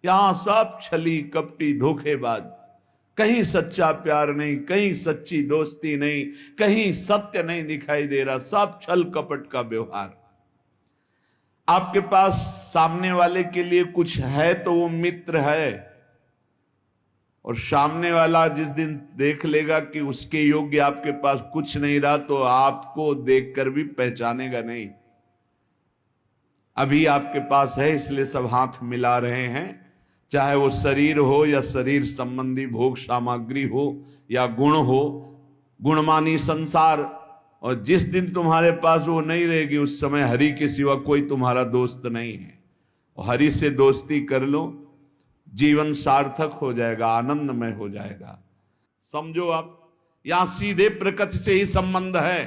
यहां सब छली कपटी धोखेबाज, कहीं सच्चा प्यार नहीं, कहीं सच्ची दोस्ती नहीं, कहीं सत्य नहीं दिखाई दे रहा, सब छल कपट का व्यवहार। आपके पास सामने वाले के लिए कुछ है तो वो मित्र है, और सामने वाला जिस दिन देख लेगा कि उसके योग्य आपके पास कुछ नहीं रहा तो आपको देखकर भी पहचानेगा नहीं। अभी आपके पास है इसलिए सब हाथ मिला रहे हैं, चाहे वो शरीर हो या शरीर संबंधी भोग सामग्री हो या गुण हो, गुणमानी संसार। और जिस दिन तुम्हारे पास वो नहीं रहेगी उस समय हरि के सिवा कोई तुम्हारा दोस्त नहीं है। और हरि से दोस्ती कर लो, जीवन सार्थक हो जाएगा, आनंदमय हो जाएगा। समझो आप, यहां सीधे प्रकृति से ही संबंध है,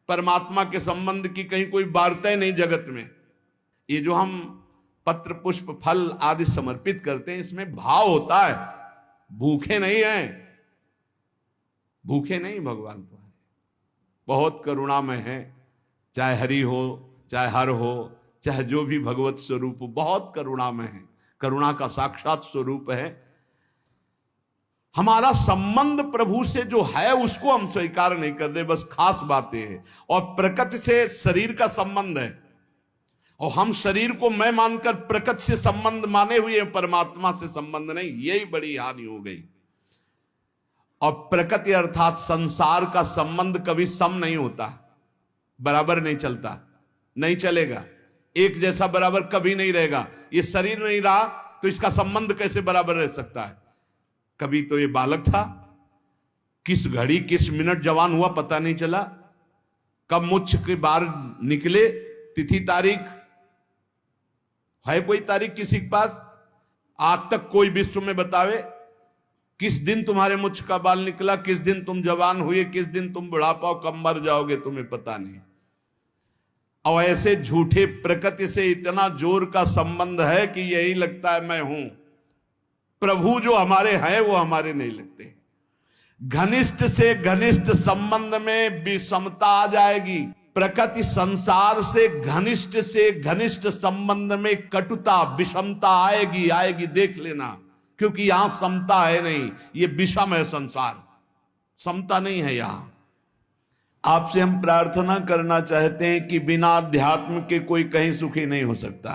परमात्मा के संबंध की कहीं कोई वार्ता नहीं जगत में। ये जो हम पत्र पुष्प फल आदि समर्पित करते हैं इसमें भाव होता है, भूखे नहीं हैं, भूखे नहीं भगवान तुम्हारे, बहुत करुणामय है। चाहे हरि हो, चाहे हर हो, चाहे जो भी भगवत स्वरूप हो, बहुत करुणामय है, करुणा का साक्षात स्वरूप है। हमारा संबंध प्रभु से जो है उसको हम स्वीकार नहीं कर रहे, बस खास बातें हैं। और प्रकृति से शरीर का संबंध है, और हम शरीर को मैं मानकर प्रकृति से संबंध माने हुए हैं, परमात्मा से संबंध नहीं। यही बड़ी हानि हो गई। और प्रकृति अर्थात संसार का संबंध कभी सम नहीं होता, बराबर नहीं चलता, नहीं चलेगा, एक जैसा बराबर कभी नहीं रहेगा। ये शरीर नहीं रहा तो इसका संबंध कैसे बराबर रह सकता है? कभी तो ये बालक था, किस घड़ी किस मिनट जवान हुआ पता नहीं चला, कब मुझ के बाहर निकले, तिथि तारीख है कोई तारीख किसी के पास? आज तक कोई विश्व में बतावे किस दिन तुम्हारे मुझ का बाल निकला, किस दिन तुम जवान हुए, किस दिन तुम बुढ़ापा कम मर जाओगे, तुम्हें पता नहीं। और ऐसे झूठे प्रकृति से इतना जोर का संबंध है कि यही लगता है मैं हूं। प्रभु जो हमारे हैं वो हमारे नहीं लगते। घनिष्ठ से घनिष्ठ संबंध में विषमता आ जाएगी, प्रकृति संसार से घनिष्ठ संबंध में कटुता विषमता आएगी, आएगी, देख लेना। क्योंकि यहां समता है नहीं, ये विषम है संसार, समता नहीं है यहां। आपसे हम प्रार्थना करना चाहते हैं कि बिना अध्यात्म के कोई कहीं सुखी नहीं हो सकता।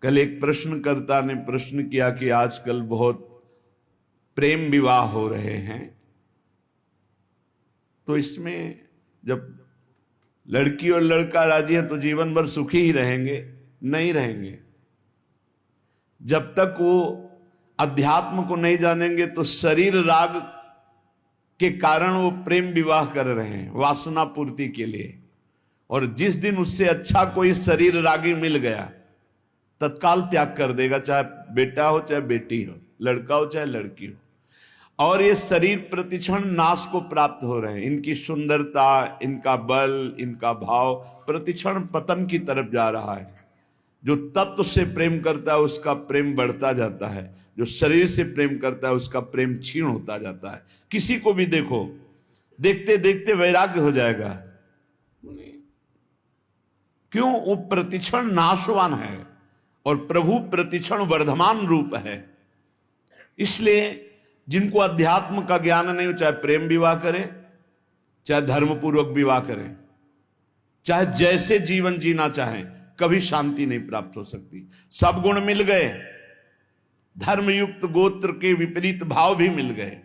कल एक प्रश्नकर्ता ने प्रश्न किया कि आजकल बहुत प्रेम विवाह हो रहे हैं, तो इसमें जब लड़की और लड़का राजी है तो जीवन भर सुखी ही रहेंगे? नहीं रहेंगे। जब तक वो अध्यात्म को नहीं जानेंगे तो शरीर राग के कारण वो प्रेम विवाह कर रहे हैं वासना पूर्ति के लिए। और जिस दिन उससे अच्छा कोई शरीर रागी मिल गया तत्काल त्याग कर देगा, चाहे बेटा हो चाहे बेटी हो, लड़का हो चाहे लड़की हो। और ये शरीर प्रतिक्षण नाश को प्राप्त हो रहे हैं। इनकी सुंदरता, इनका बल, इनका भाव प्रतिक्षण पतन की तरफ जा रहा है। जो तत्व से प्रेम करता है उसका प्रेम बढ़ता जाता है, जो शरीर से प्रेम करता है उसका प्रेम क्षीण होता जाता है। किसी को भी देखो, देखते देखते वैराग्य हो जाएगा। क्यों? वो प्रतिक्षण नाशवान है और प्रभु प्रतिक्षण वर्धमान रूप है। इसलिए जिनको अध्यात्म का ज्ञान नहीं हो, चाहे प्रेम विवाह करें, चाहे धर्मपूर्वक विवाह करें, चाहे जैसे जीवन जीना चाहें, कभी शांति नहीं प्राप्त हो सकती। सब गुण मिल गए, धर्मयुक्त गोत्र के विपरीत भाव भी मिल गए,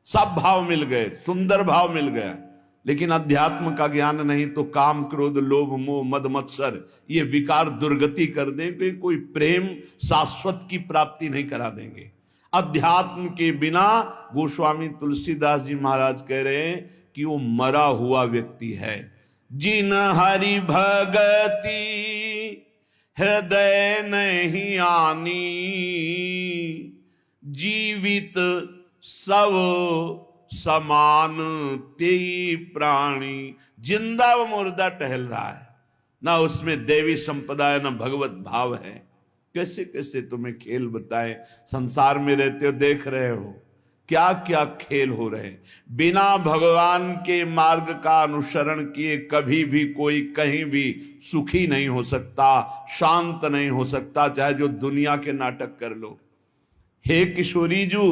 सब भाव मिल गए, सुंदर भाव मिल गया, लेकिन अध्यात्म का ज्ञान नहीं तो काम क्रोध लोभ मोह मद मत्सर ये विकार दुर्गति कर देंगे, कोई प्रेम शाश्वत की प्राप्ति नहीं करा देंगे। अध्यात्म के बिना गोस्वामी तुलसीदास जी महाराज कह रहे हैं कि वो मरा हुआ व्यक्ति है। जिन हरि भगति हृदय नहीं आनी, जीवित सब समान तेई प्राणी। जिंदा व मुर्दा टहल रहा है, ना उसमें देवी संपदा है ना भगवत भाव है। कैसे कैसे तुम्हें खेल बताएं, संसार में रहते हो देख रहे हो क्या क्या खेल हो रहे हैं। बिना भगवान के मार्ग का अनुसरण किए कभी भी कोई कहीं भी सुखी नहीं हो सकता, शांत नहीं हो सकता, चाहे जो दुनिया के नाटक कर लो। हे किशोरी जू,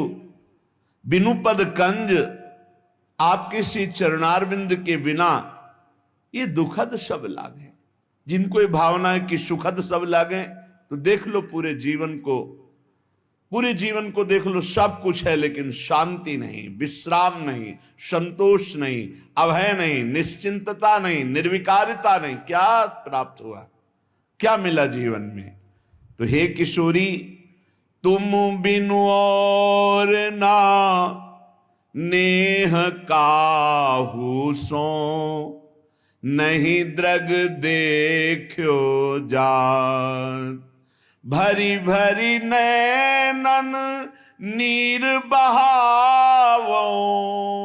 बिनु पद कंज, आपके श्री चरणारविंद के बिना ये दुखद सब लागे। जिनको ये भावना है कि सुखद सब लागे, तो देख लो पूरे जीवन को, पूरे जीवन को देख लो, सब कुछ है लेकिन शांति नहीं, विश्राम नहीं, संतोष नहीं, अभय नहीं, निश्चिंतता नहीं, निर्विकारिता नहीं। क्या प्राप्त हुआ, क्या मिला जीवन में? तो हे किशोरी, तुम बिनु और ना नेह काहू सो, नहीं द्रग देखो जात। भरी भरी नैनन नीर बहावो,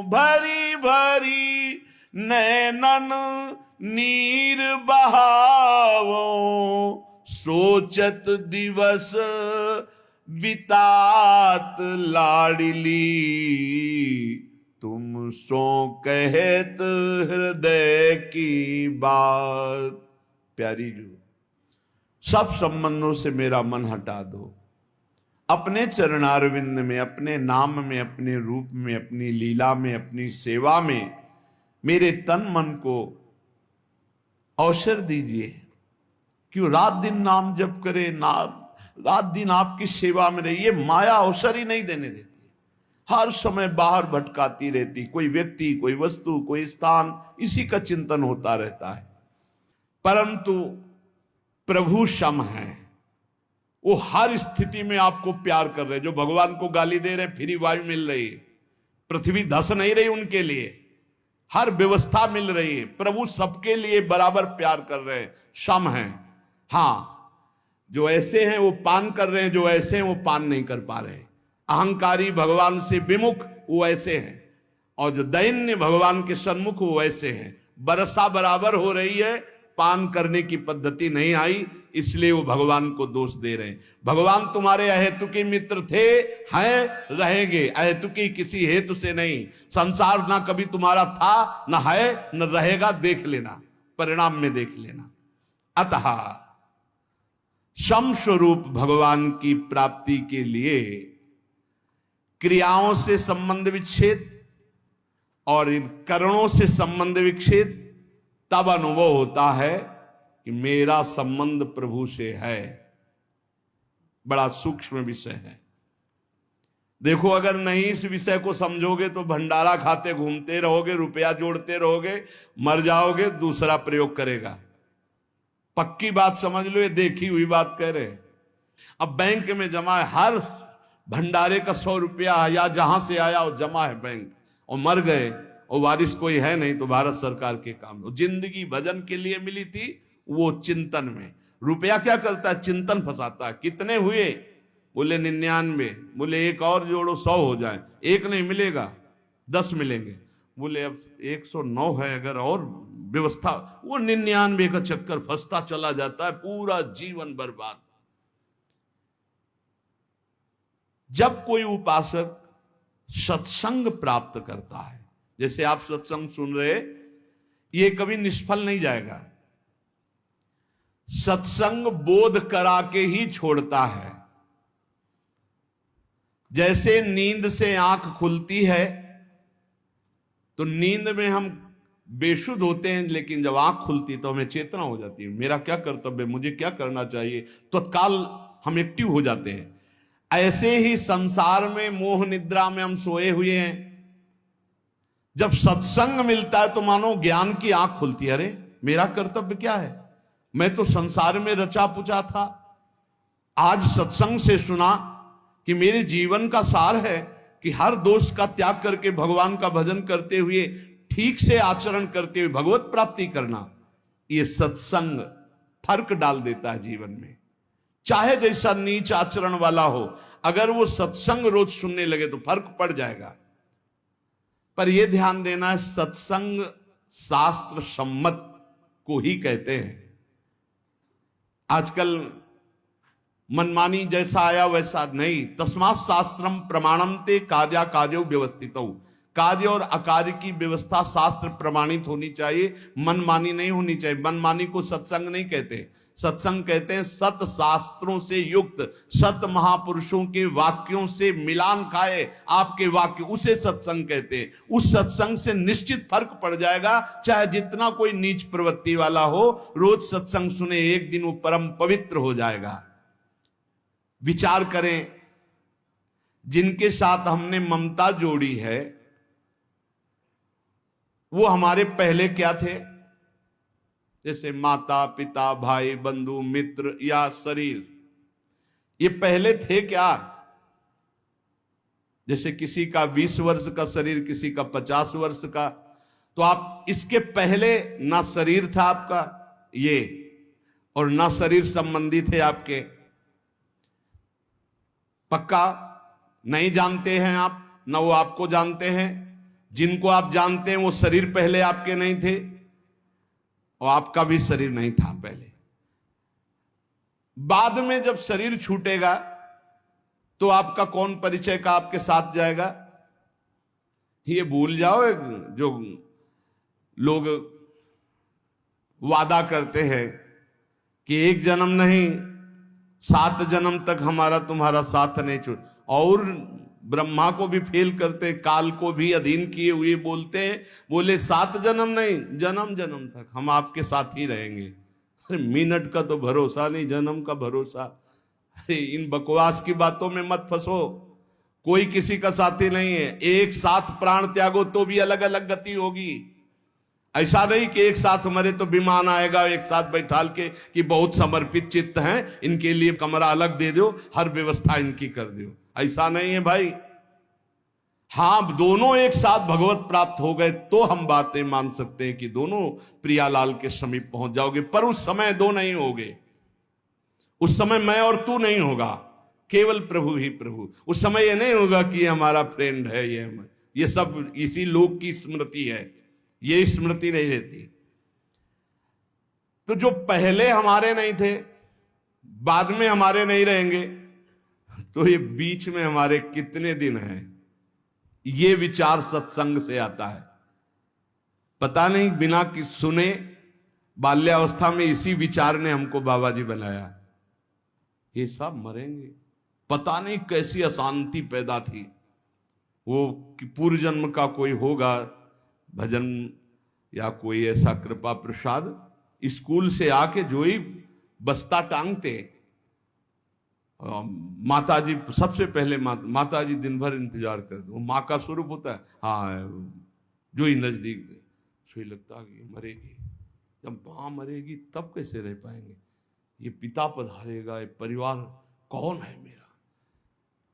भरी भरी नैनन नीर बहावो, सोचत दिवस बितात लाडली, तुम सो कहत हृदय की बात। प्यारी जो, सब संबंधों से मेरा मन हटा दो, अपने चरणारविंद में, अपने नाम में, अपने रूप में, अपनी लीला में, अपनी सेवा में मेरे तन मन को अवसर दीजिए। क्यों रात दिन नाम जप करे, रात दिन आपकी सेवा में रहिए। माया अवसर ही नहीं देने देती, हर समय बाहर भटकाती रहती, कोई व्यक्ति, कोई वस्तु, कोई स्थान, इसी का चिंतन होता रहता है। परंतु प्रभु सम है, वो हर स्थिति में आपको प्यार कर रहे। जो भगवान को गाली दे रहे, फ्री वायु मिल रही है, पृथ्वी धस नहीं रही उनके लिए, हर व्यवस्था मिल रही है। प्रभु सबके लिए बराबर प्यार कर रहे हैं, सम है। हाँ, जो ऐसे हैं वो पान कर रहे हैं, जो ऐसे हैं वो पान नहीं कर पा रहे। अहंकारी, भगवान से विमुख, वो ऐसे हैं, और जो दैन्य भगवान के सन्मुख, वो ऐसे हैं। बरसा बराबर हो रही है, पान करने की पद्धति नहीं आई, इसलिए वो भगवान को दोष दे रहे हैं। भगवान तुम्हारे अहेतुकी मित्र थे, हैं, रहेंगे, अहेतुकी किसी हेतु से नहीं। संसार ना कभी तुम्हारा था, ना है, न रहेगा, देख लेना, परिणाम में देख लेना। अतः सम स्वरूप भगवान की प्राप्ति के लिए क्रियाओं से संबंध विच्छेद और इन करणों से संबंध विच्छेद, तब अनुभव होता है कि मेरा संबंध प्रभु से है। बड़ा सूक्ष्म विषय है। देखो, अगर नहीं इस विषय को समझोगे तो भंडारा खाते घूमते रहोगे, रुपया जोड़ते रहोगे, मर जाओगे, दूसरा प्रयोग करेगा। पक्की बात समझ लो, ये देखी हुई बात कह रहे। अब बैंक में जमा है, हर भंडारे का 100 रुपया या जहां से आया वो जमा है बैंक, और मर गए और वारिस कोई है नहीं, तो भारत सरकार के काम। जिंदगी भजन के लिए मिली थी, वो चिंतन में। रुपया क्या करता है? चिंतन फंसाता है। कितने हुए? बोले 99। बोले एक और जोड़ो 100 हो जाए। एक नहीं मिलेगा, 10 मिलेंगे। बोले अब 109 है, अगर और व्यवस्था, वो 99 का चक्कर फंसता चला जाता है, पूरा जीवन बर्बाद। जब कोई उपासक सत्संग प्राप्त करता है, जैसे आप सत्संग सुन रहे, ये कभी निष्फल नहीं जाएगा। सत्संग बोध करा के ही छोड़ता है। जैसे नींद से आंख खुलती है, तो नींद में हम बेशुद्ध होते हैं, लेकिन जब आंख खुलती तो हमें चेतना हो जाती है, मेरा क्या कर्तव्य, मुझे क्या करना चाहिए, तत्काल हम एक्टिव हो जाते हैं। ऐसे ही संसार में मोह निद्रा में हम सोए हुए हैं। जब सत्संग मिलता है तो मानो ज्ञान की आंख खुलती है। अरे मेरा कर्तव्य क्या है, मैं तो संसार में रचा पुचा था, आज सत्संग से सुना कि मेरे जीवन का सार है कि हर दोष का त्याग करके भगवान का भजन करते हुए, ठीक से आचरण करते हुए भगवत प्राप्ति करना। ये सत्संग फर्क डाल देता है जीवन में। चाहे जैसा नीच आचरण वाला हो, अगर वो सत्संग रोज सुनने लगे तो फर्क पड़ जाएगा। पर यह ध्यान देना है, सत्संग शास्त्र सम्मत को ही कहते हैं। आजकल मनमानी जैसा आया वैसा नहीं। तस्मात् शास्त्रम प्रमाणम ते कार्या कार्यो व्यवस्थितौ। कार्य और अकार्य की व्यवस्था शास्त्र प्रमाणित होनी चाहिए, मनमानी नहीं होनी चाहिए। मनमानी को सत्संग नहीं कहते, सत्संग कहते हैं सत शास्त्रों से युक्त, सत महापुरुषों के वाक्यों से मिलान खाए आपके वाक्य, उसे सत्संग कहते हैं। उस सत्संग से निश्चित फर्क पड़ जाएगा, चाहे जितना कोई नीच प्रवृत्ति वाला हो, रोज सत्संग सुने, एक दिन वो परम पवित्र हो जाएगा। विचार करें, जिनके साथ हमने ममता जोड़ी है वो हमारे पहले क्या थे? जैसे माता पिता, भाई बंधु मित्र या शरीर, ये पहले थे क्या? जैसे किसी का 20 वर्ष का शरीर, किसी का 50 वर्ष का, तो आप इसके पहले ना शरीर था आपका ये, और ना शरीर संबंधी थे आपके। पक्का नहीं जानते हैं आप, ना वो आपको जानते हैं। जिनको आप जानते हैं वो शरीर पहले आपके नहीं थे, और आपका भी शरीर नहीं था पहले। बाद में जब शरीर छूटेगा तो आपका कौन परिचय का आपके साथ जाएगा? ये भूल जाओ, जो लोग वादा करते हैं कि एक जन्म नहीं 7 जन्म तक हमारा तुम्हारा साथ नहीं छूट, और ब्रह्मा को भी फेल करते, काल को भी अधीन किए हुए बोलते हैं, बोले 7 जन्म नहीं, जन्म जन्म तक हम आपके साथ ही रहेंगे। अरे मिनट का तो भरोसा नहीं, जन्म का भरोसा। अरे इन बकवास की बातों में मत फंसो, कोई किसी का साथी नहीं है। एक साथ प्राण त्यागो तो भी अलग अलग गति होगी। ऐसा नहीं कि एक साथ मरे तो विमान आएगा एक साथ बैठाल के कि बहुत समर्पित चित्त हैं, इनके लिए कमरा अलग दे दो, हर व्यवस्था इनकी कर दो। ऐसा नहीं है भाई। हाँ, दोनों एक साथ भगवत प्राप्त हो गए तो हम बातें मान सकते हैं कि दोनों प्रियालाल के समीप पहुंच जाओगे, पर उस समय दो नहीं होगे। उस समय मैं और तू नहीं होगा, केवल प्रभु ही प्रभु। उस समय ये नहीं होगा कि ये हमारा फ्रेंड है, ये सब इसी लोक की स्मृति है, ये स्मृति नहीं रहती। तो जो पहले हमारे नहीं थे, बाद में हमारे नहीं रहेंगे, तो ये बीच में हमारे कितने दिन हैं? ये विचार सत्संग से आता है। पता नहीं बिना कि सुने बाल्यावस्था में इसी विचार ने हमको बाबा जी बनाया। ये सब मरेंगे, पता नहीं कैसी अशांति पैदा थी। वो कि पूर्व जन्म का कोई होगा भजन या कोई ऐसा कृपा प्रसाद, स्कूल से आके जो ही बस्ता टांगते, माता जी सबसे पहले माता जी दिन भर इंतजार करते। वो माँ का स्वरूप होता है। हाँ, जो ही नजदीक सोई लगता कि मरेगी, जब माँ मरेगी तब कैसे रह पाएंगे? ये पिता पधारेगा, ये परिवार कौन है मेरा?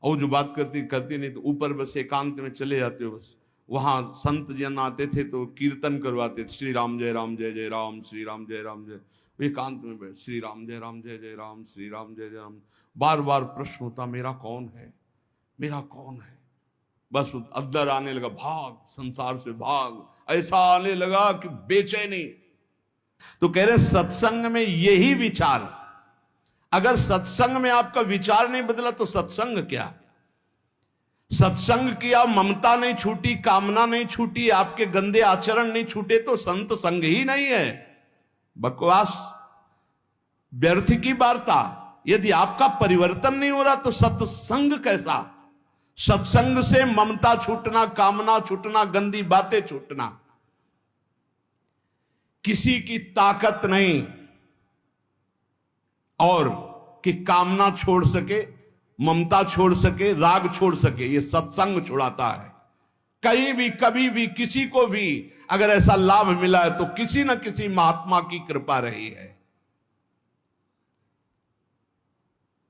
और जो बात करती नहीं तो ऊपर बस एकांत में चले जाते हो। बस वहां संत जन आते थे तो कीर्तन करवाते थे, श्री राम जय जय राम, श्री राम जय जय। एकांत में बैठ श्री राम जय जय राम, श्री राम जय राम। बार बार प्रश्न होता, मेरा कौन है, मेरा कौन है? बस अंदर आने लगा, भाग संसार से भाग, ऐसा आने लगा कि बेचैनी। तो कह रहे सत्संग में यही विचार, अगर सत्संग में आपका विचार नहीं बदला तो सत्संग क्या? सत्संग किया, ममता नहीं छूटी, कामना नहीं छूटी, आपके गंदे आचरण नहीं छूटे, तो संत संग ही नहीं है। बकवास, व्यर्थ की वार्ता। यदि आपका परिवर्तन नहीं हो रहा तो सत्संग कैसा? सत्संग से ममता छूटना, कामना छूटना, गंदी बातें छूटना। किसी की ताकत नहीं और कि कामना छोड़ सके, ममता छोड़ सके, राग छोड़ सके, ये सत्संग छुड़ाता है। कहीं भी कभी भी किसी को भी अगर ऐसा लाभ मिला है तो किसी न किसी महात्मा की कृपा रही है।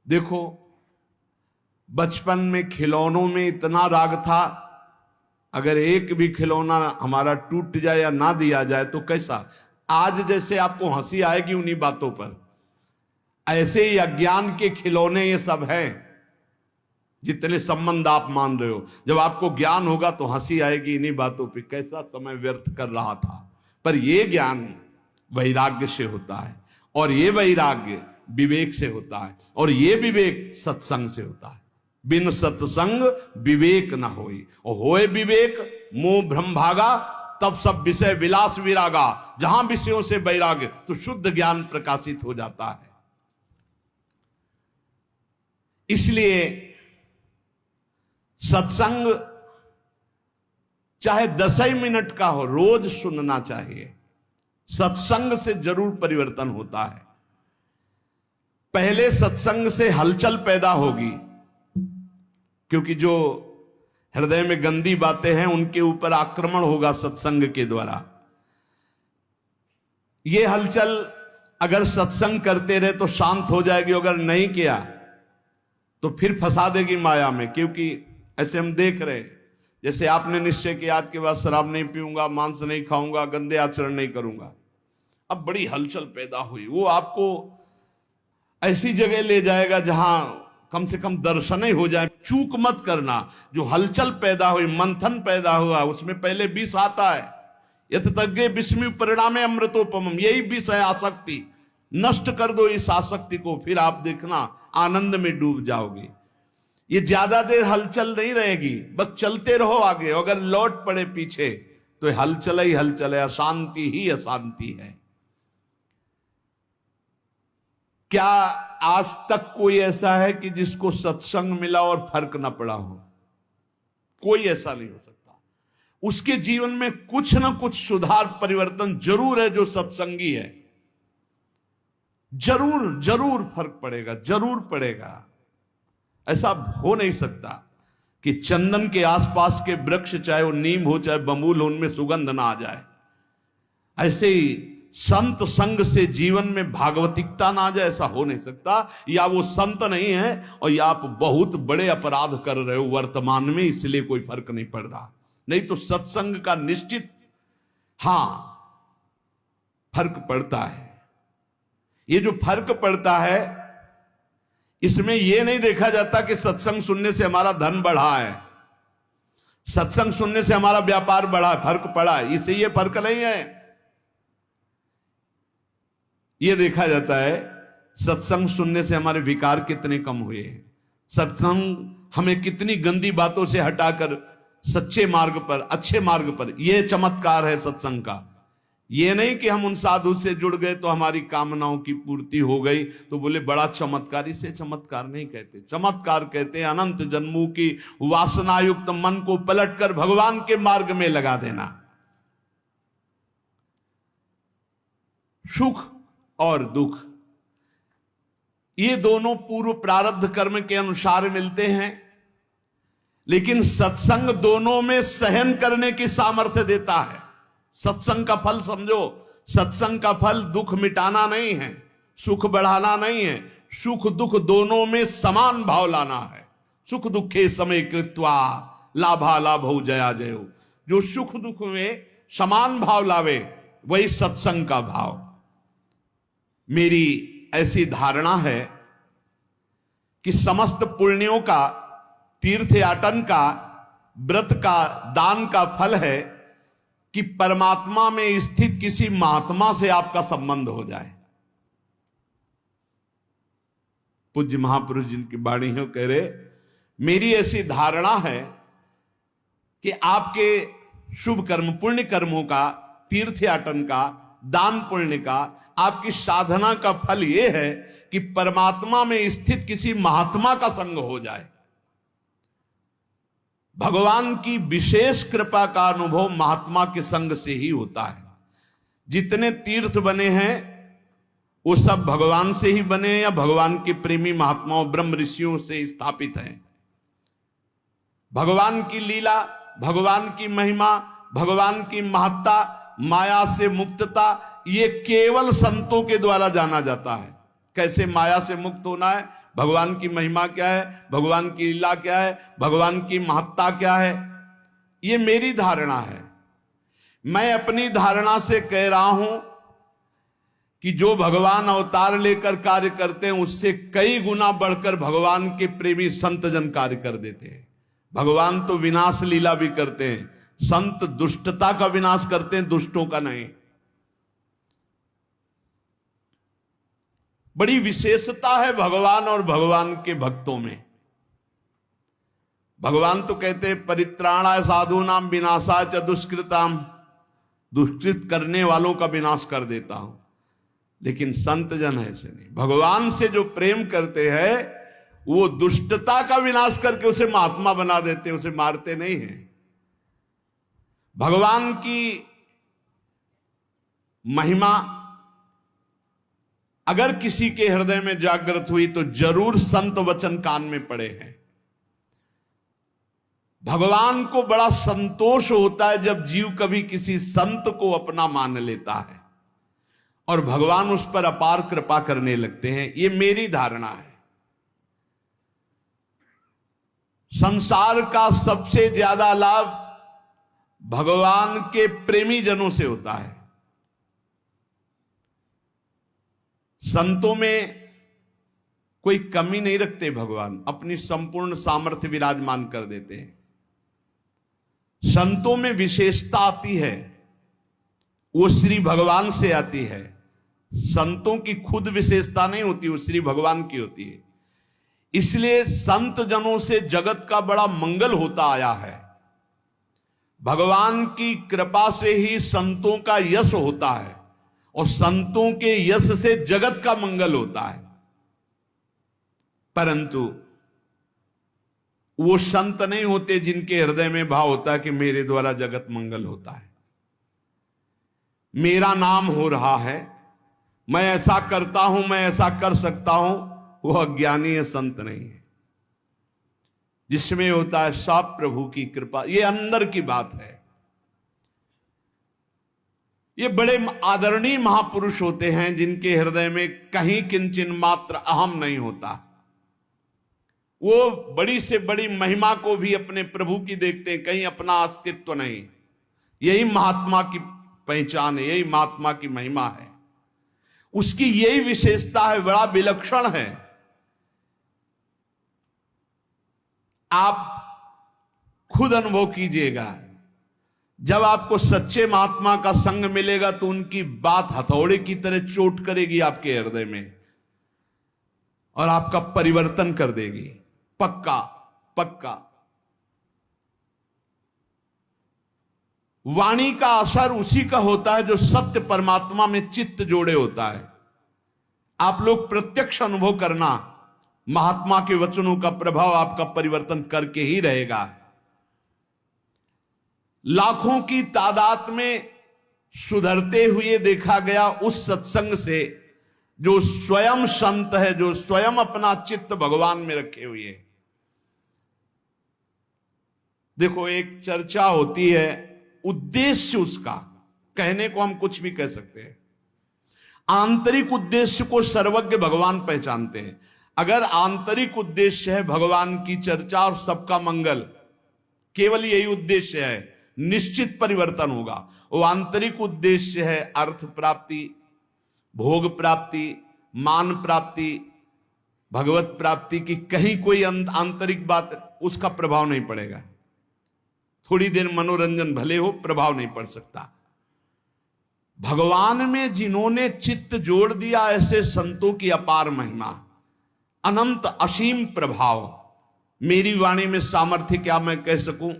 देखो, बचपन में खिलौनों में इतना राग था, अगर एक भी खिलौना हमारा टूट जाए या ना दिया जाए तो कैसा? आज जैसे आपको हंसी आएगी उन्हीं बातों पर, ऐसे ही अज्ञान के खिलौने ये सब हैं। जितने संबंध आप मान रहे हो, जब आपको ज्ञान होगा तो हंसी आएगी इन्हीं बातों पे, कैसा समय व्यर्थ कर रहा था। पर ये ज्ञान वैराग्य से होता है, और ये वैराग्य विवेक से होता है, और ये विवेक सत्संग से होता है। बिन सत्संग विवेक न होई, और होए विवेक मोह भ्रम भागा, तब सब विषय विलास विरागा। जहां विषयों से वैराग्य, तो शुद्ध ज्ञान प्रकाशित हो जाता है। इसलिए सत्संग चाहे 10 ही मिनट का हो, रोज सुनना चाहिए। सत्संग से जरूर परिवर्तन होता है। पहले सत्संग से हलचल पैदा होगी, क्योंकि जो हृदय में गंदी बातें हैं उनके ऊपर आक्रमण होगा सत्संग के द्वारा। ये हलचल अगर सत्संग करते रहे तो शांत हो जाएगी, अगर नहीं किया तो फिर फंसा देगी माया में। क्योंकि ऐसे हम देख रहे हैं, जैसे आपने निश्चय किया आज के बाद शराब नहीं पीऊंगा, मांस नहीं खाऊंगा, गंदे आचरण नहीं करूंगा। अब बड़ी हलचल पैदा हुई, वो आपको ऐसी जगह ले जाएगा जहां कम से कम दर्शन ही हो जाए। चूक मत करना। जो हलचल पैदा हुई, मंथन पैदा हुआ, उसमें पहले विष आता है। यतज्ञे विस्मि परिणामे अमृतोपमम, यही विष है आसक्ति। नष्ट कर दो इस आसक्ति को, फिर आप देखना आनंद में डूब जाओगे। ये ज्यादा देर हलचल नहीं रहेगी, बस चलते रहो आगे। अगर लौट पड़े पीछे तो हलचल ही हलचल है, अशांति ही अशांति है। क्या आज तक कोई ऐसा है कि जिसको सत्संग मिला और फर्क ना पड़ा हो? कोई ऐसा नहीं हो सकता। उसके जीवन में कुछ ना कुछ सुधार परिवर्तन जरूर है जो सत्संगी है। जरूर जरूर फर्क पड़ेगा, जरूर पड़ेगा। ऐसा हो नहीं सकता कि चंदन के आसपास के वृक्ष, चाहे वो नीम हो चाहे बबूल हो, उनमें सुगंध ना आ जाए। ऐसे ही संत संग से जीवन में भागवतिकता ना आ जाए, ऐसा हो नहीं सकता। या वो संत नहीं है और या आप बहुत बड़े अपराध कर रहे हो वर्तमान में, इसलिए कोई फर्क नहीं पड़ रहा। नहीं तो सत्संग का निश्चित फर्क पड़ता है। ये जो फर्क पड़ता है, इसमें यह नहीं देखा जाता कि सत्संग सुनने से हमारा धन बढ़ा है, सत्संग सुनने से हमारा व्यापार बढ़ा, फर्क पड़ा है। इससे ये फर्क नहीं है। यह देखा जाता है सत्संग सुनने से हमारे विकार कितने कम हुए हैं, सत्संग हमें कितनी गंदी बातों से हटाकर सच्चे मार्ग पर, अच्छे मार्ग पर, यह चमत्कार है सत्संग का। यह नहीं कि हम उन साधु से जुड़ गए तो हमारी कामनाओं की पूर्ति हो गई, तो बोले बड़ा चमत्कार। इसे चमत्कार नहीं कहते। चमत्कार कहते हैं अनंत जन्मों की वासनायुक्त मन को पलटकर भगवान के मार्ग में लगा देना। सुख और दुख, ये दोनों पूर्व प्रारब्ध कर्म के अनुसार मिलते हैं, लेकिन सत्संग दोनों में सहन करने की सामर्थ्य देता है। सत्संग का फल समझो, सत्संग का फल दुख मिटाना नहीं है, सुख बढ़ाना नहीं है। सुख दुख दोनों में समान भाव लाना है। सुख दुखे समय कृत्वा लाभा लाभो जया जयो। जो सुख दुख में समान भाव लावे वही सत्संग का भाव। मेरी ऐसी धारणा है कि समस्त पुण्यों का, तीर्थयाटन का, व्रत का, दान का फल है कि परमात्मा में स्थित किसी महात्मा से आपका संबंध हो जाए। पूज्य महापुरुष जिनकी वाणी है कह रहे, मेरी ऐसी धारणा है कि आपके शुभ कर्म, पुण्य कर्मों का, तीर्थयाटन का, दान पुण्य का, आपकी साधना का फल यह है कि परमात्मा में स्थित किसी महात्मा का संग हो जाए। भगवान की विशेष कृपा का अनुभव महात्मा के संग से ही होता है। जितने तीर्थ बने हैं वो सब भगवान से ही बने या भगवान के प्रेमी महात्माओं, ब्रह्म ऋषियों से स्थापित हैं। भगवान की लीला, भगवान की महिमा, भगवान की महत्ता, माया से मुक्तता, ये केवल संतों के द्वारा जाना जाता है। कैसे माया से मुक्त होना है, भगवान की महिमा क्या है, भगवान की लीला क्या है, भगवान की महत्ता क्या है, ये मेरी धारणा है। मैं अपनी धारणा से कह रहा हूं कि जो भगवान अवतार लेकर कार्य करते हैं उससे कई गुना बढ़कर भगवान के प्रेमी संत जन कार्य कर देते हैं। भगवान तो विनाश लीला भी करते हैं, संत दुष्टता का विनाश करते हैं, दुष्टों का नहीं। बड़ी विशेषता है भगवान और भगवान के भक्तों में। भगवान तो कहते हैं परित्राणाय साधूनाम विनाशाय च दुष्कृताम, दुष्कृत करने वालों का विनाश कर देता हूं। लेकिन संत जन ऐसे नहीं, भगवान से जो प्रेम करते हैं वो दुष्टता का विनाश करके उसे महात्मा बना देते, उसे मारते नहीं हैं। भगवान की महिमा अगर किसी के हृदय में जागृत हुई तो जरूर संत वचन कान में पड़े हैं। भगवान को बड़ा संतोष होता है जब जीव कभी किसी संत को अपना मान लेता है और भगवान उस पर अपार कृपा करने लगते हैं। ये मेरी धारणा है। संसार का सबसे ज्यादा लाभ भगवान के प्रेमी जनों से होता है। संतों में कोई कमी नहीं रखते भगवान, अपनी संपूर्ण सामर्थ्य विराजमान कर देते हैं। संतों में विशेषता आती है, वो श्री भगवान से आती है। संतों की खुद विशेषता नहीं होती, वो श्री भगवान की होती है। इसलिए संत जनों से जगत का बड़ा मंगल होता आया है। भगवान की कृपा से ही संतों का यश होता है और संतों के यश से जगत का मंगल होता है। परंतु वो संत नहीं होते जिनके हृदय में भाव होता है कि मेरे द्वारा जगत मंगल होता है, मेरा नाम हो रहा है, मैं ऐसा करता हूं, मैं ऐसा कर सकता हूं। वो अज्ञानी है, संत नहीं है। जिसमें होता है सब प्रभु की कृपा। ये अंदर की बात है। ये बड़े आदरणीय महापुरुष होते हैं जिनके हृदय में कहीं किंचिन मात्र अहम नहीं होता। वो बड़ी से बड़ी महिमा को भी अपने प्रभु की देखते हैं, कहीं अपना अस्तित्व नहीं। यही महात्मा की पहचान है, यही महात्मा की महिमा है। उसकी यही विशेषता है, बड़ा विलक्षण है। आप खुद अनुभव कीजिएगा, जब आपको सच्चे महात्मा का संग मिलेगा तो उनकी बात हथौड़े की तरह चोट करेगी आपके हृदय में और आपका परिवर्तन कर देगी, पक्का पक्का। वाणी का असर उसी का होता है जो सत्य परमात्मा में चित्त जोड़े होता है। आप लोग प्रत्यक्ष अनुभव करना, महात्मा के वचनों का प्रभाव आपका परिवर्तन करके ही रहेगा। लाखों की तादाद में सुधरते हुए देखा गया उस सत्संग से जो स्वयं संत है, जो स्वयं अपना चित्त भगवान में रखे हुए। देखो, एक चर्चा होती है, उद्देश्य उसका, कहने को हम कुछ भी कह सकते हैं। आंतरिक उद्देश्य को सर्वज्ञ भगवान पहचानते हैं। अगर आंतरिक उद्देश्य है भगवान की चर्चा और सबका मंगल, केवल यही उद्देश्य है, निश्चित परिवर्तन होगा। वो आंतरिक उद्देश्य है अर्थ प्राप्ति, भोग प्राप्ति, मान प्राप्ति, भगवत प्राप्ति की कहीं कोई आंतरिक बात, उसका प्रभाव नहीं पड़ेगा। थोड़ी देर मनोरंजन भले हो, प्रभाव नहीं पड़ सकता। भगवान में जिन्होंने चित्त जोड़ दिया, ऐसे संतों की अपार महिमा, अनंत असीम प्रभाव। मेरी वाणी में सामर्थ्य क्या मैं कह सकूं।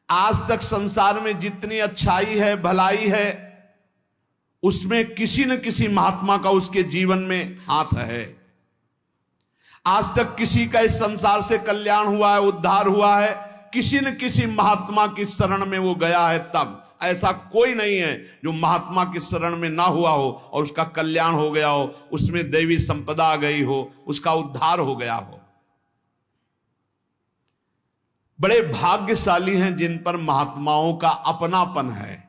आज तक संसार में जितनी अच्छाई है, भलाई है, उसमें किसी न किसी महात्मा का उसके जीवन में हाथ है। आज तक किसी का इस संसार से कल्याण हुआ है, उद्धार हुआ है, किसी न किसी महात्मा की शरण में वो गया है। तब ऐसा कोई नहीं है जो महात्मा की शरण में ना हुआ हो और उसका कल्याण हो गया हो, उसमें दैवी संपदा आ गई हो, उसका उद्धार हो गया हो। बड़े भाग्यशाली हैं जिन पर महात्माओं का अपनापन है।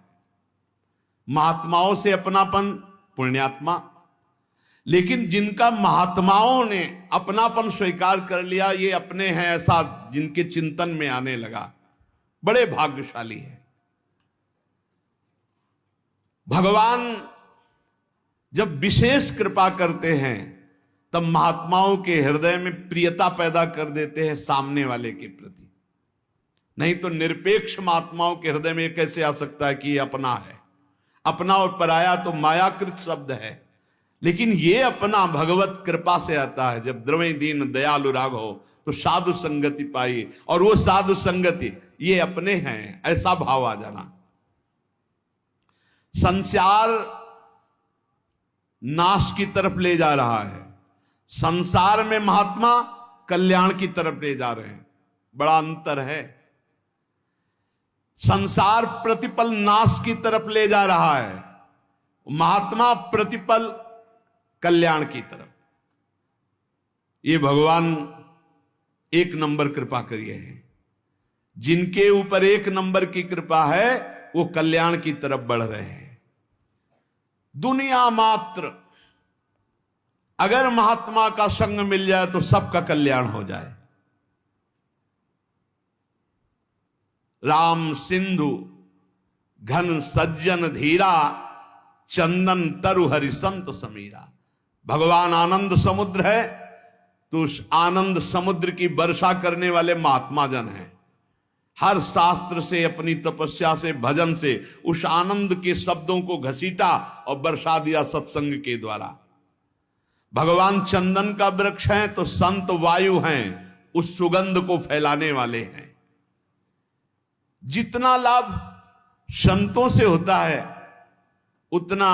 महात्माओं से अपनापन पुण्यात्मा, लेकिन जिनका महात्माओं ने अपनापन स्वीकार कर लिया, ये अपने हैं ऐसा जिनके चिंतन में आने लगा, बड़े भाग्यशाली हैं। भगवान जब विशेष कृपा करते हैं तब महात्माओं के हृदय में प्रियता पैदा कर देते हैं सामने वाले के प्रति। नहीं तो निरपेक्ष महात्माओं के हृदय में कैसे आ सकता है कि ये अपना है। अपना और पराया तो मायाकृत शब्द है, लेकिन ये अपना भगवत कृपा से आता है। जब द्रव्य दीन दयालु राघव तो साधु संगति पाई, और वो साधु संगति ये अपने हैं, ऐसा भाव आ जाना। संसार नाश की तरफ ले जा रहा है, संसार में महात्मा कल्याण की तरफ ले जा रहे हैं, बड़ा अंतर है। संसार प्रतिपल नाश की तरफ ले जा रहा है, महात्मा प्रतिपल कल्याण की तरफ। ये भगवान एक नंबर कृपा करिए हैं। जिनके ऊपर एक नंबर की कृपा है वो कल्याण की तरफ बढ़ रहे हैं। दुनिया मात्र अगर महात्मा का संग मिल जाए तो सबका कल्याण हो जाए। राम सिंधु घन सज्जन धीरा, चंदन तरु हरि संत समीरा। भगवान आनंद समुद्र है, तो उस आनंद समुद्र की वर्षा करने वाले महात्मा जन हैं। हर शास्त्र से, अपनी तपस्या से, भजन से उस आनंद के शब्दों को घसीटा और बरसा दिया सत्संग के द्वारा। भगवान चंदन का वृक्ष है तो संत वायु हैं, उस सुगंध को फैलाने वाले हैं। जितना लाभ संतों से होता है उतना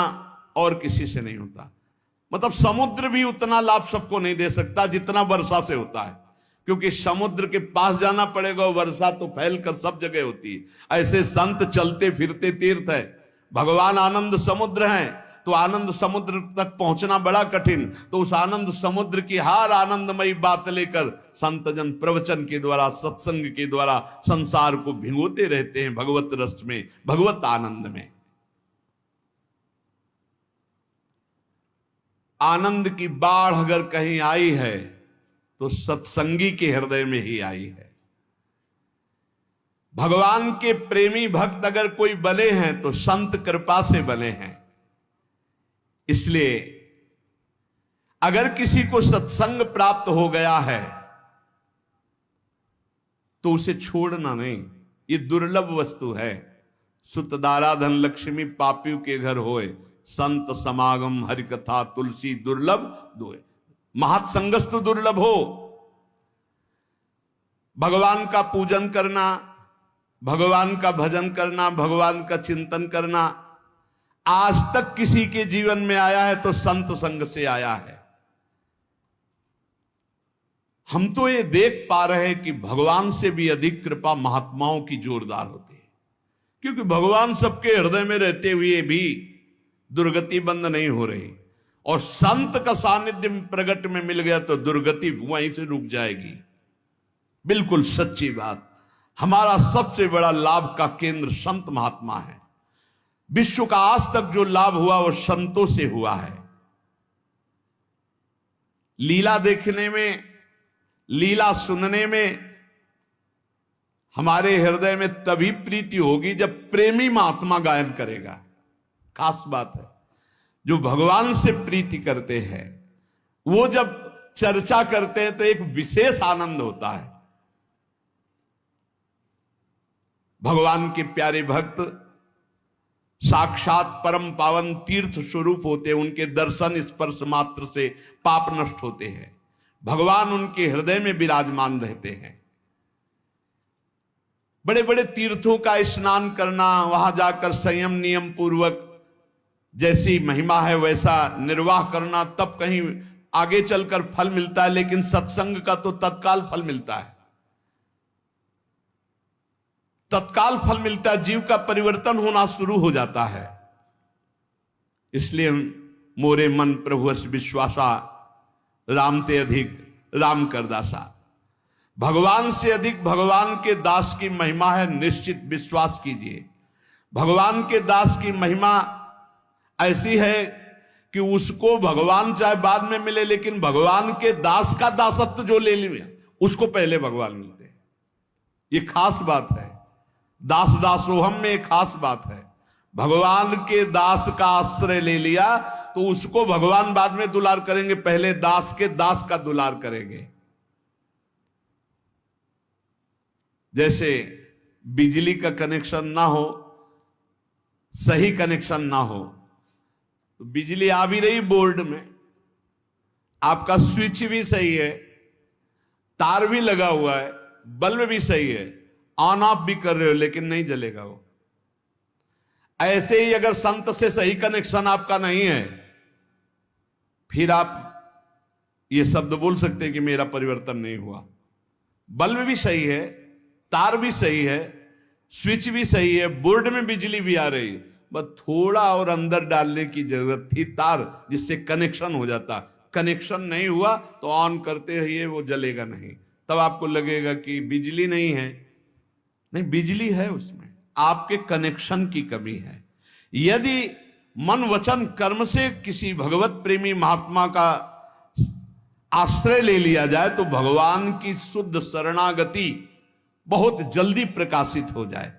और किसी से नहीं होता। मतलब समुद्र भी उतना लाभ सबको नहीं दे सकता जितना वर्षा से होता है, क्योंकि समुद्र के पास जाना पड़ेगा, वर्षा तो फैलकर सब जगह होती है। ऐसे संत चलते फिरते तीर्थ है। भगवान आनंद समुद्र हैं, तो आनंद समुद्र तक पहुंचना बड़ा कठिन, तो उस आनंद समुद्र की हर आनंदमयी बात लेकर संत जन प्रवचन के द्वारा, सत्संग के द्वारा संसार को भिगोते रहते हैं भगवत रस में, भगवत आनंद में। आनंद की बाढ़ अगर कहीं आई है तो सत्संगी के हृदय में ही आई है। भगवान के प्रेमी भक्त अगर कोई बने हैं तो संत कृपा से बने हैं। इसलिए अगर किसी को सत्संग प्राप्त हो गया है तो उसे छोड़ना नहीं, ये दुर्लभ वस्तु है। सुतदारा धन लक्ष्मी पापियों के घर होए, संत समागम हरि कथा तुलसी दुर्लभ दोए। महत्संगस्तु दुर्लभ हो। भगवान का पूजन करना, भगवान का भजन करना, भगवान का चिंतन करना आज तक किसी के जीवन में आया है तो संत संग से आया है। हम तो ये देख पा रहे हैं कि भगवान से भी अधिक कृपा महात्माओं की जोरदार होती है, क्योंकि भगवान सबके हृदय में रहते हुए भी दुर्गति बंद नहीं हो रही, और संत का सानिध्य प्रगट में मिल गया तो दुर्गति वहीं से रुक जाएगी। बिल्कुल सच्ची बात। हमारा सबसे बड़ा लाभ का केंद्र संत महात्मा है। विश्व का आज तक जो लाभ हुआ वो संतों से हुआ है। लीला देखने में, लीला सुनने में हमारे हृदय में तभी प्रीति होगी जब प्रेमी महात्मा गायन करेगा। खास बात है, जो भगवान से प्रीति करते हैं वो जब चर्चा करते हैं तो एक विशेष आनंद होता है। भगवान के प्यारे भक्त साक्षात परम पावन तीर्थ स्वरूप होते हैं। उनके दर्शन स्पर्श मात्र से पाप नष्ट होते हैं। भगवान उनके हृदय में विराजमान रहते हैं। बड़े बड़े तीर्थों का स्नान करना, वहां जाकर संयम नियम पूर्वक जैसी महिमा है वैसा निर्वाह करना, तब कहीं आगे चलकर फल मिलता है। लेकिन सत्संग का तो तत्काल फल मिलता है, तत्काल फल मिलता है, जीव का परिवर्तन होना शुरू हो जाता है। इसलिए मोरे मन प्रभु अस विश्वासा, राम ते अधिक राम कर दासा। भगवान से अधिक भगवान के दास की महिमा है, निश्चित विश्वास कीजिए। भगवान के दास की महिमा ऐसी है कि उसको भगवान चाहे बाद में मिले, लेकिन भगवान के दास का दासत्व जो ले लिया उसको पहले भगवान मिलते हैं। ये खास बात है। दास दासोहम में एक खास बात है। भगवान के दास का आश्रय ले लिया तो उसको भगवान बाद में दुलार करेंगे, पहले दास के दास का दुलार करेंगे। जैसे बिजली का कनेक्शन ना हो, सही कनेक्शन ना हो तो बिजली आ भी रही बोर्ड में, आपका स्विच भी सही है, तार भी लगा हुआ है, बल्ब भी सही है, ऑन ऑफ भी कर रहे हो, लेकिन नहीं जलेगा वो। ऐसे ही अगर संत से सही कनेक्शन आपका नहीं है, फिर आप ये शब्द बोल सकते हैं कि मेरा परिवर्तन नहीं हुआ। बल्ब भी सही है, तार भी सही है, स्विच भी सही है, बोर्ड में बिजली भी आ रही, बस थोड़ा और अंदर डालने की जरूरत थी तार, जिससे कनेक्शन हो जाता। कनेक्शन नहीं हुआ तो ऑन करते रहिए, वो जलेगा नहीं। तब आपको लगेगा कि बिजली नहीं है, नहीं, बिजली है उसमें, आपके कनेक्शन की कमी है। यदि मन वचन कर्म से किसी भगवत प्रेमी महात्मा का आश्रय ले लिया जाए तो भगवान की शुद्ध शरणागति बहुत जल्दी प्रकाशित हो जाए।